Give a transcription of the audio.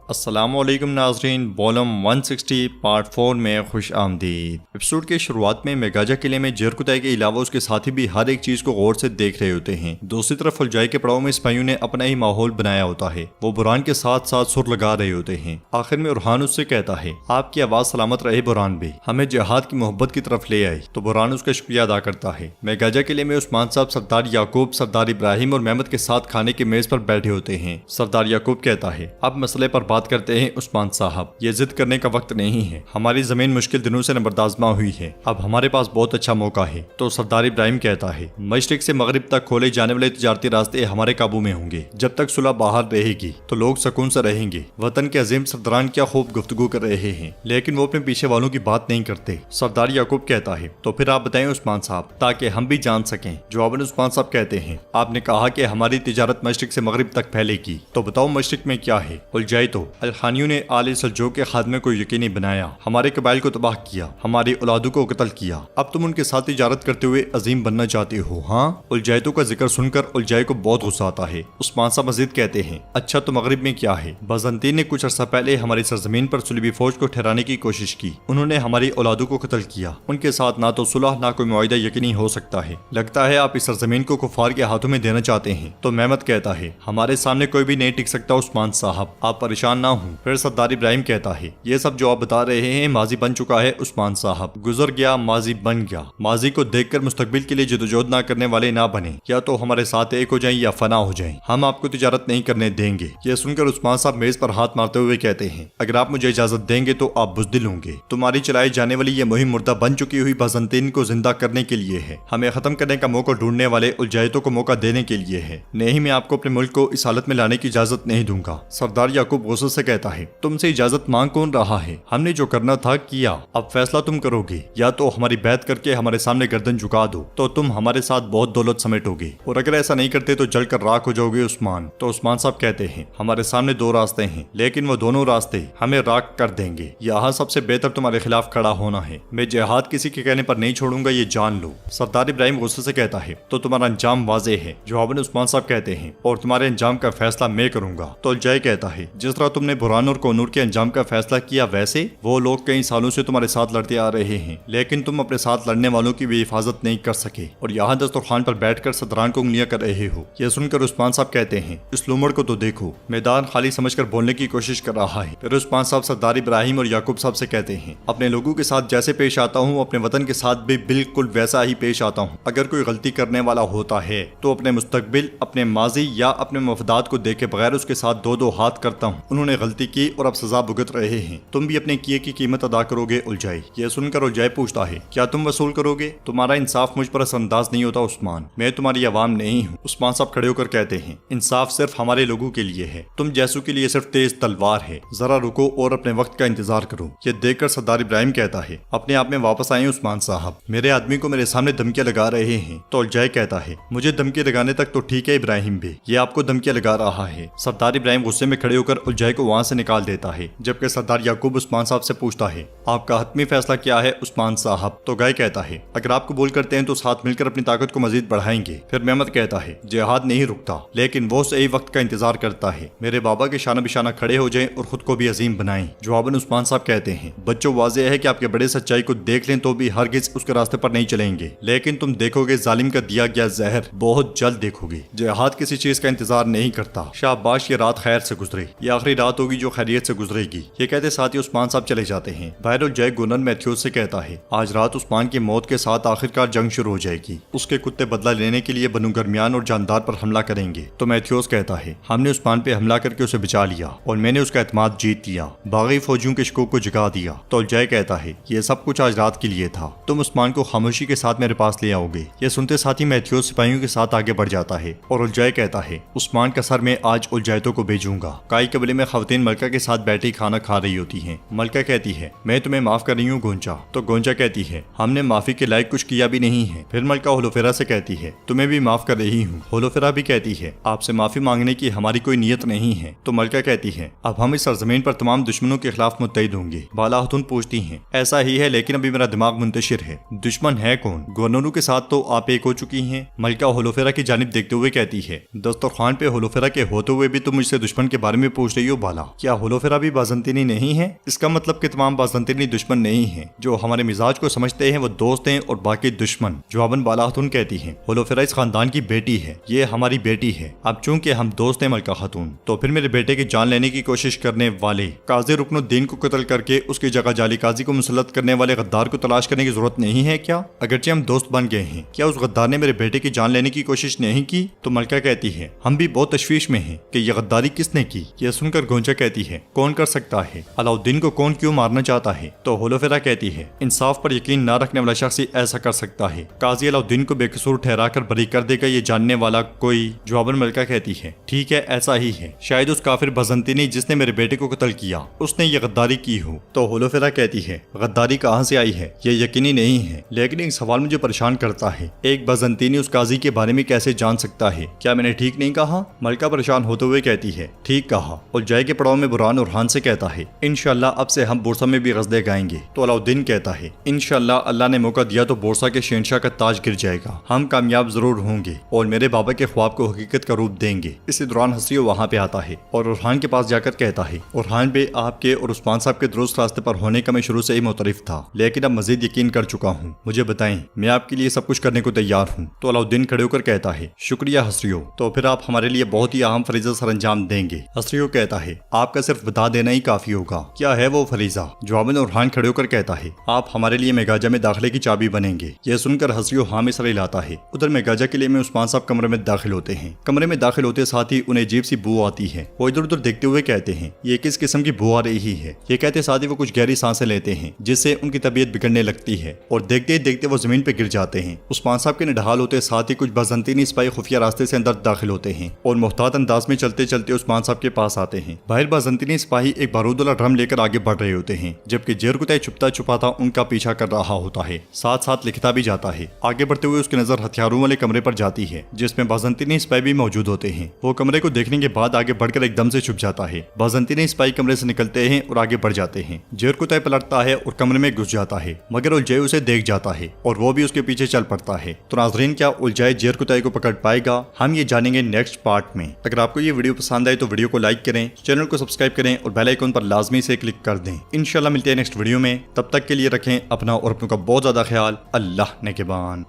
अस्सलामुअलैकुम नाज़रीन, volume 160 part 4 में खुश आमदीद। एपिसोड के शुरुआत में मेगाजा किले में जरकुताई के अलावा उसके साथी भी हर एक चीज को गौर से देख रहे होते हैं। दूसरी तरफ उलझाई के पड़ाव में सिपाहियों ने अपना ही माहौल बनाया होता है। वो बुरहान के साथ साथ सुर लगा रहे होते हैं। आखिर में बुरहान उससे कहता है, आपकी आवाज सलामत रहे बुरहान भी, हमें जिहाद की मोहब्बत की तरफ ले आई। तो बुरहान उसका शुक्रिया अदा करता है। मेगाजा किले में उस्मान साहब सरदार याकूब, सरदार इब्राहिम और मेहमद के साथ खाने की मेज पर बैठे होते हैं। सरदार याकूब कहता है, अब मसले पर बात करते हैं उस्मान साहब, ये जिद करने का वक्त नहीं है। हमारी जमीन मुश्किल दिनों से नबरदाजमा हुई है, अब हमारे पास बहुत अच्छा मौका है। तो सरदार इब्राहिम कहता है, मशरिक से मगरिब तक खोले जाने वाले तिजारती रास्ते हमारे काबू में होंगे। जब तक सुलह बाहर रहेगी तो लोग सुकून से रहेंगे। वतन के अजीम सरदारान क्या खूब गुफ्तगू कर रहे हैं, लेकिन वो अपने पीछे वालों की बात नहीं करते। सरदार याकूब कहता है, तो फिर आप बताएं उस्मान साहब, ताकि हम भी जान सकें। जवाबन उस्मान साहब कहते हैं, आपने कहा कि हमारी तिजारत मशरिक से मगरिब तक फैलेगी, तो बताओ मशरिक में क्या है। उलझाई तो अल-खानियों ने आले सल्जूक के खात्मे को यकीनी बनाया, हमारे कबाइल को तबाह किया, हमारी औलादों को कत्ल किया। अब तुम उनके साथ तिजारत करते हुए अजीम बनना चाहते हो। हाँ, उलझाइतों का जिक्र सुनकर उलझाई को बहुत गुस्सा आता है। उस्मान साहब मजीद कहते हैं, अच्छा तो मगरिब में क्या है। बजंतीन ने कुछ अर्सा पहले हमारी सरजमीन पर सुलभी फौज को ठहराने की कोशिश की। उन्होंने हमारी औलादों को कत्ल किया। उनके साथ ना तो सुलह ना कोई मुआहिदा यकीनी हो सकता है। लगता है आप इस सरजमीन को कुफार के हाथों में देना चाहते हैं। तो मेहमद कहता है, हमारे सामने कोई भी नहीं टिक सकता उस्मान साहब, आप परेशान ना हो। फिर सरदार इब्राहिम कहता है, ये सब जो आप बता रहे हैं माजी बन चुका है उस्मान साहब, गुजर गया, माजी बन गया। माजी को देखकर मुस्तकबिल के लिए जदोजहद ना करने वाले ना बने, या तो हमारे साथ एक हो जाएं या फना हो जाएं। हम आपको तिजारत नहीं करने देंगे। ये सुनकर उस्मान साहब मेज पर हाथ मारते हुए कहते हैं, अगर आप मुझे इजाजत देंगे तो आप बुज़दिल होंगे। तुम्हारी चलाई जाने वाली ये मुहिम मुर्दा बन चुकी हुई बाज़ंतीन को जिंदा करने के लिए है। हमें खत्म करने का मौका ढूंढने वाले उलझाइतों को मौका देने के लिए है। नहीं, मैं आपको अपने मुल्क को इस हालत में लाने की इजाजत नहीं दूंगा। सरदार याकूब गुस्से से कहता है, तुमसे इजाजत मांग कौन रहा है? हमने जो करना था किया, अब फैसला तुम करोगे। या तो हमारी बैत करके हमारे सामने गर्दन झुका दो, तो तुम हमारे साथ बहुत दौलत समेटोगे, और अगर ऐसा नहीं करते तो जलकर राख हो जाओगे उस्मान। तो उस्मान साहब कहते हैं, हमारे सामने दो रास्ते हैं, लेकिन वो दोनों रास्ते हमें राख कर देंगे। यहाँ सबसे बेहतर तुम्हारे खिलाफ खड़ा होना है। मैं जिहाद किसी के कहने पर नहीं छोड़ूंगा, ये जान लो। सरदार इब्राहिम गुस्से से कहता है, तो तुम्हारा अंजाम वाजे है। जवाबन उस्मान साहब कहते हैं, और तुम्हारे अंजाम का फैसला मैं करूंगा। तो अल्जाई कहता है, जिस तरह तुमने बुरहान और कोनूर के अंजाम का फैसला किया, वैसे वो लोग कई सालों से तुम्हारे साथ लड़ते आ रहे हैं, लेकिन तुम अपने साथ लड़ने वालों की भी हिफाजत नहीं कर सके, और यहाँ दस्तरखान पर बैठकर सदरान को उंगलियां कर रहे हो। यह सुनकर उस्मान साहब कहते हैं, इस लूमड़ को तो देखो, मैदान खाली समझकर बोलने की कोशिश कर रहा है। फिर उस्मान साहब सरदार इब्राहिम और याकूब साहब से कहते हैं, अपने लोगों के साथ जैसे पेश आता हूँ, अपने वतन के साथ भी बिल्कुल वैसा ही पेश आता हूँ। अगर कोई गलती करने वाला होता है तो अपने मुस्तकबिल, अपने माजी या अपने मफदात को देखे बगैर उसके साथ दो दो हाथ करता हूँ। उन्होंने गलती की और अब सजा भुगत रहे हैं। तुम भी अपने किए की कीमत अदा करोगे उलझाई। यह सुनकर उलझाई पूछता है, क्या तुम वसूल करोगे? तुम्हारा इंसाफ मुझ पर असरअंदाज नहीं होता उस्मान, मैं तुम्हारी आवाम नहीं हूँ। उस्मान साहब खड़े होकर कहते हैं, इंसाफ सिर्फ हमारे लोगों के लिए है, तुम जैसों के लिए सिर्फ तेज तलवार है। जरा रुको और अपने वक्त का इंतजार करो। ये देखकर सरदार इब्राहिम कहता है, अपने आप में वापस आए उस्मान साहब, मेरे आदमी को मेरे सामने धमकियां लगा रहे हैं। तो उलझाई कहता है, मुझे धमकी लगाने तक तो ठीक है इब्राहिम भी, ये आपको धमकियां लगा रहा है। सरदार इब्राहिम गुस्से में खड़े होकर उलझाई को वहाँ से निकाल देता है, जबकि सरदार याकूब उस्मान साहब से पूछता है, आपका हतमी फैसला क्या है उस्मान साहब? तो गाय कहता है, अगर आप कबूल करते हैं तो साथ मिलकर अपनी ताकत को मजीद बढ़ाएंगे। फिर मेहमद कहता है, जिहाद नहीं रुकता, लेकिन वो सही वक्त का इंतजार करता है। मेरे बाबा के शाना बिशाना खड़े हो जाएं और खुद को भी अजीम बनाएं। जवाबन उस्मान साहब कहते हैं, बच्चों वाज़ेह है कि आपके बड़े सच्चाई को देख लें तो भी हरगिज उसके रास्ते पर नहीं चलेंगे, लेकिन तुम देखोगे जालिम का दिया गया जहर बहुत जल्द देखोगे। जिहाद किसी चीज का इंतजार नहीं करता। शाबाश, ये रात खैर से गुजरे, ये आखिरी रात होगी जो खैरियत से गुजरेगी। ये कहते साथ ही उस्मान साहब चले जाते हैं। बाहर उलझाई गुनर मैथ्यूज से कहता है, आज रात उस्मान की मौत के साथ आखिरकार जंग शुरू हो जाएगी। उसके कुत्ते बदला लेने के लिए बनु गर्मियान और जानदार पर हमला करेंगे। तो मैथ्यूज कहता है, हमने उस्मान पे हमला करके उसे बचा लिया और मैंने उसका एतमाद जीत लिया, बागी फौजियों के शकूक को जगा दिया। तो उलझाई कहता है, ये सब कुछ आज रात के लिए था, तुम उस्मान को खामोशी के साथ मेरे पास ले आओगे। ये सुनते साथ ही मैथ्यूज सिपाहियों के साथ आगे बढ़ जाता है और उलझाई कहता है, उस्मान का सर मैं आज उलझाइतों को भेजूंगा। काई कबीले में खवातीन मलका के साथ बैठी खाना खा रही होती हैं। मलका कहती है, मैं तुम्हें माफ कर रही हूँ गोंचा। तो गोंचा कहती है, हमने माफी के लायक कुछ किया भी नहीं है। फिर मलका होलोफेरा से कहती है, तुम्हें भी माफ कर रही हूँ। होलोफेरा भी कहती है, आपसे माफी मांगने की हमारी कोई नीयत नहीं है। तो मलका कहती है, अब हम इस सरजमीन पर तमाम दुश्मनों के खिलाफ मुत्तहिद होंगे। बाला खतून पूछती हैं, ऐसा ही है, लेकिन अभी मेरा दिमाग मुंतशिर है, दुश्मन है कौन? गवर्नरों के साथ तो आप एक हो चुकी हैं। मलका होलोफेरा की जानिब देखते हुए कहती है, दस्तरखान पे होलोफेरा के होते हुए भी तुम मुझसे दुश्मन के बारे में पूछ रही हो बाला, क्या होलोफेरा भी बाज़ंतीनी नहीं है? इसका मतलब कि तमाम बाज़ंतीनी दुश्मन नहीं हैं। जो हमारे मिजाज को समझते हैं वो दोस्त हैं और बाकी दुश्मन। जवाबन बाला खातून कहती है, होलोफेरा इस खानदान की बेटी है, ये हमारी बेटी है। अब चूंकि हम दोस्त हैं मलका खातून, तो फिर मेरे बेटे की जान लेने की कोशिश करने वाले काजी रुकनुद्दीन को कत्ल करके उसकी जगह जाली काजी को मुसल्लत करने वाले गद्दार को तलाश करने की जरूरत नहीं है क्या? अगरचे हम दोस्त बन गए हैं, क्या उस गद्दार ने मेरे बेटे की जान लेने की कोशिश नहीं की? तो मलका कहती है, हम भी बहुत तशवीश में हैं कि यह गद्दारी किसने की। यह सुनकर गोंजा कहती है, कौन कर सकता है? अलाउद्दीन को कौन क्यों मारना चाहता है? तो होलोफेरा कहती है, इंसाफ पर यकीन न रखने वाला शख्स ही ऐसा कर सकता है। काजी अलाउद्दीन को बेकसूर ठहरा कर बरी कर देगा ये जानने वाला कोई? जवाबन मलका कहती है, ठीक है, ऐसा ही है। शायद उस काफिर बाज़ंतीनी जिसने मेरे बेटे को कत्ल किया उसने ये गद्दारी की हो। तो होलोफेरा कहती है, गद्दारी कहाँ से आई है ये यकीनी नहीं है, लेकिन एक सवाल मुझे परेशान करता है, एक बाज़ंतीनी उस काजी के बारे में कैसे जान सकता है? क्या मैंने ठीक नहीं कहा? मलका परेशान होते हुए कहती है, ठीक कहा। और जय के पड़ाव में बुरहान और हान से कहता है, इंशाल्लाह अब से हम बोरसा में भी गज़दे गाएंगे। तो अलाउद्दीन कहता है, इंशाल्लाह अल्लाह ने मौका दिया तो बोरसा के शहंशाह का ताज गिर जाएगा, हम कामयाब जरूर होंगे और मेरे बाबा के ख्वाब को हकीकत का रूप देंगे। इसी दौरान हसरियो वहाँ पे आता है और उरहान के पास जाकर कहता है, उरहान बे, आपके और उस्मान साहब के दुरुस्त रास्ते पर होने का मैं शुरू से ही मुतरिफ था, लेकिन अब मजीद यकीन कर चुका हूँ। मुझे बताएं, मैं आपके लिए सब कुछ करने को तैयार हूँ। तो अलाउद्दीन खड़े होकर कहता है, शुक्रिया हसरियो, तो फिर आप हमारे लिए बहुत ही अहम फरीजा सर अंजाम देंगे। हसरियो कहता है, आपका सिर्फ बता देना ही काफी होगा। क्या है वो फरीजा? जवाबन उरहान खड़े होकर कहता है, आप हमारे लिए मेगाजा में दाखिले की चाबी बनेंगे। यह सुनकर हसरियो हाँ में सर हिलाता है। उधर मेगाजा किले में उस्मान साहब कमरे में दाखिल होते हैं। कमरे में दाखिल होते साथ ही उन्हें अजीब सी बू आती है। वो इधर उधर देखते हुए कहते हैं, ये किस किस्म की बू आ रही है? ये कहते साथ ही वो कुछ गहरी सांसें लेते हैं जिससे उनकी तबीयत बिगड़ने लगती है और देखते ही देखते वो जमीन पे गिर जाते हैं। उस्मान साहब के निढाल होते साथ ही कुछ बाज़ंतीनी सिपाही खुफिया रास्ते से अंदर दाखिल होते हैं और मुहतात अंदाज में चलते चलते उस्मान साहब के पास आते हैं। बाहर बाज़ंतीनी सिपाही एक बारूद वाला ड्रम लेकर आगे बढ़ रहे होते हैं, जबकि जेरकुतई छुपता छुपाता उनका पीछा कर रहा होता है, साथ साथ लिखता भी जाता है। आगे बढ़ते हुए उसकी नजर हथियारों वाले कमरे पर जाती है जिसमें बाज़ंतीनी सिपाही भी मौजूद होते हैं। वो कमरे को देखने के बाद आगे बढ़कर एकदम से छुप जाता है। बाज़ंतीनी सिपाही कमरे से निकलते हैं और आगे बढ़ जाते हैं। जेरकुतई पलटता है और कमरे में घुस जाता है, मगर उलझाई उसे देख जाता है और वो भी उसके पीछे चल पड़ता है। तो नाज़रीन, क्या उलझाई जेरकुतई को पकड़ पाएगा? हम ये जानेंगे नेक्स्ट पार्ट में। अगर आपको ये वीडियो पसंद आए तो वीडियो को लाइक करें, चैनल को सब्सक्राइब करें और बेल आइकन पर लाजमी से क्लिक कर दें। इंशाल्लाह मिलते हैं नेक्स्ट वीडियो में। तब तक के लिए रखें अपना और अपनों का बहुत ज्यादा ख्याल। अल्लाह नेगहबान।